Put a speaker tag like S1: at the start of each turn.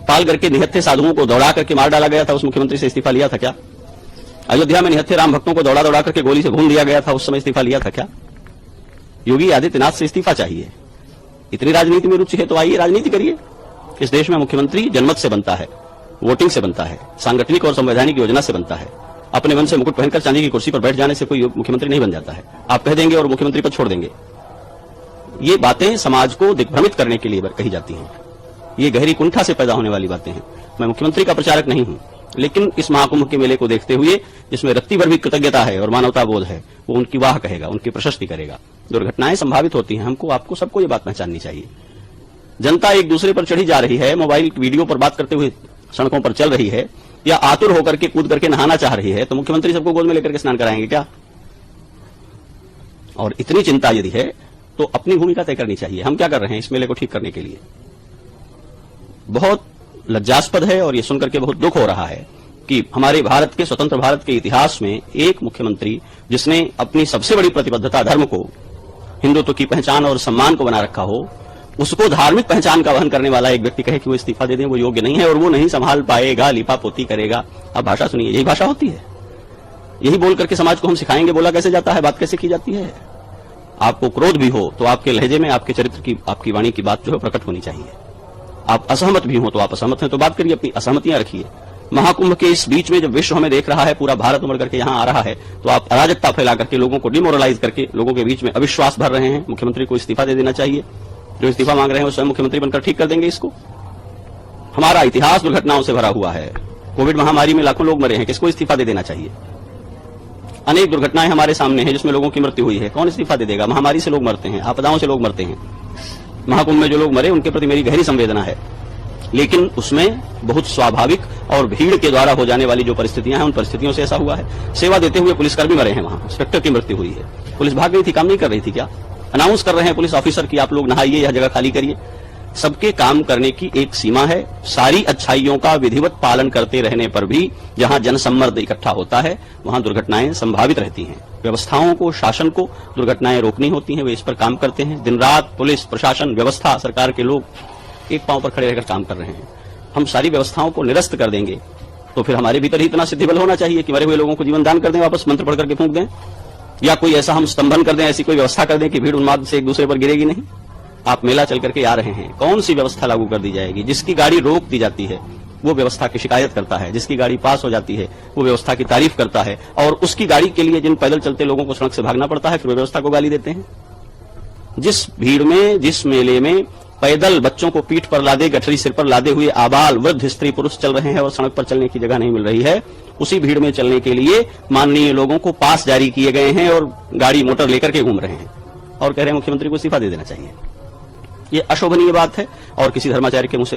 S1: पालगढ़ के निहत्थे साधुओं को दौड़ा करके मार डाला गया था, उस मुख्यमंत्री से इस्तीफा लिया था क्या? अयोध्या में निहत्थे राम भक्तों को दौड़ा दौड़ा करके गोली से भून दिया गया था, उस समय इस्तीफा लिया था क्या? योगी आदित्यनाथ से इस्तीफा चाहिए। इतनी राजनीति में रुचि है तो आइए राजनीति करिए। इस देश में मुख्यमंत्री जनमत से बनता है, वोटिंग से बनता है, सांगठनिक और संवैधानिक योजना से बनता है। अपने मन से मुकुट पहनकर चांदी की कुर्सी पर बैठ जाने से कोई मुख्यमंत्री नहीं बन जाता है। आप कह देंगे और मुख्यमंत्री पद छोड़ देंगे। ये बातें समाज को दिग्भ्रमित करने के लिए कही जाती हैं। ये गहरी कुंठा से पैदा होने वाली बातें हैं। मैं मुख्यमंत्री का प्रचारक नहीं हूं, लेकिन इस महाकुंभ के मेले को देखते हुए जिसमें रत्ती भर भी कृतज्ञता है और मानवता बोध है, वो उनकी वाह कहेगा, उनकी प्रशस्ति करेगा। दुर्घटनाएं संभावित होती हैं, हमको आपको सबको ये बात पहचाननी चाहिए। जनता एक दूसरे पर चढ़ी जा रही है, मोबाइल वीडियो पर बात करते हुए सड़कों पर चल रही है, या आतुर होकर के कूद करके नहाना चाह रही है, तो मुख्यमंत्री सबको गोद में लेकर के स्नान कराएंगे क्या? और इतनी चिंता यदि है तो अपनी भूमिका तय करनी चाहिए। हम क्या कर रहे हैं इस मेले को ठीक करने के लिए? बहुत लज्जास्पद है और ये सुनकर के बहुत दुख हो रहा है कि हमारे भारत के, स्वतंत्र भारत के इतिहास में एक मुख्यमंत्री जिसने अपनी सबसे बड़ी प्रतिबद्धता धर्म को, हिंदुत्व की पहचान और सम्मान को बना रखा हो, उसको धार्मिक पहचान का वहन करने वाला एक व्यक्ति कहे कि वो इस्तीफा दे दें, वो योग्य नहीं है और वो नहीं संभाल पाएगा, लिपापोती करेगा। अब भाषा सुनिए, यही भाषा होती है। यही बोल करके समाज को हम सिखाएंगे बोला कैसे जाता है, बात कैसे की जाती है। आपको क्रोध भी हो तो आपके लहजे में, आपके चरित्र की, आपकी वाणी की बात जो है प्रकट होनी चाहिए। आप असहमत भी हो तो आप असहमत हैं तो बात करिए, अपनी असहमतियां रखिए। महाकुंभ के इस बीच में जब विश्व हमें देख रहा है, पूरा भारत उमड़ करके यहां आ रहा है, तो आप अराजकता फैला करके, लोगों को डिमोरलाइज करके, लोगों के बीच में अविश्वास भर रहे हैं। मुख्यमंत्री को इस्तीफा दे देना चाहिए। जो इस्तीफा मांग रहे हैं वो स्वयं मुख्यमंत्री बनकर ठीक कर देंगे इसको। हमारा इतिहास दुर्घटनाओं से भरा हुआ है। कोविड महामारी में लाखों लोग मरे हैं, किसको इस्तीफा दे देना चाहिए? अनेक दुर्घटनाएं हमारे सामने हैं जिसमें लोगों की मृत्यु हुई है, कौन इस्तीफा दे देगा? महामारी से लोग मरते हैं, आपदाओं से लोग मरते हैं। महाकुंभ में जो लोग मरे उनके प्रति मेरी गहरी संवेदना है, लेकिन उसमें बहुत स्वाभाविक और भीड़ के द्वारा हो जाने वाली जो परिस्थितियां हैं, उन परिस्थितियों से ऐसा हुआ है। सेवा देते हुए पुलिसकर्मी मरे हैं, वहां इंस्पेक्टर की मृत्यु हुई है। पुलिस भाग गई थी, काम नहीं कर रही थी क्या? अनाउंस कर रहे हैं पुलिस ऑफिसर की आप लोग नहाइए, यह जगह खाली करिए। सबके काम करने की एक सीमा है। सारी अच्छाइयों का विधिवत पालन करते रहने पर भी जहां जनसम्मर्द इकट्ठा होता है वहां दुर्घटनाएं संभावित रहती हैं। व्यवस्थाओं को, शासन को दुर्घटनाएं रोकनी होती हैं, वे इस पर काम करते हैं। दिन रात पुलिस प्रशासन, व्यवस्था, सरकार के लोग एक पांव पर खड़े रहकर काम कर रहे हैं। हम सारी व्यवस्थाओं को निरस्त कर देंगे तो फिर हमारे भीतर ही इतना सिद्धिबल होना चाहिए कि मरे हुए लोगों को जीवन दान कर दें, वापस मंत्र पढ़ करके फूंक दें, या कोई ऐसा हम स्तंभन कर दें, ऐसी कोई व्यवस्था कर दें कि भीड़ उन्माद से एक दूसरे पर गिरेगी नहीं। आप मेला चल करके आ रहे हैं, कौन सी व्यवस्था लागू कर दी जाएगी? जिसकी गाड़ी रोक दी जाती है वो व्यवस्था की शिकायत करता है, जिसकी गाड़ी पास हो जाती है वो व्यवस्था की तारीफ करता है, और उसकी गाड़ी के लिए जिन पैदल चलते लोगों को सड़क से भागना पड़ता है फिर व्यवस्था को गाली देते हैं। जिस भीड़ में, जिस मेले में पैदल बच्चों को पीठ पर लादे, गठरी सिर पर लादे हुए आबाल, वृद्ध, स्त्री, पुरुष चल रहे हैं और सड़क पर चलने की जगह नहीं मिल रही है, उसी भीड़ में चलने के लिए माननीय लोगों को पास जारी किए गए हैं और गाड़ी मोटर लेकर के घूम रहे हैं और कह रहे हैं मुख्यमंत्री को इस्तीफा दे देना चाहिए। ये अशोभनीय बात है और किसी धर्माचार्य के मुंह से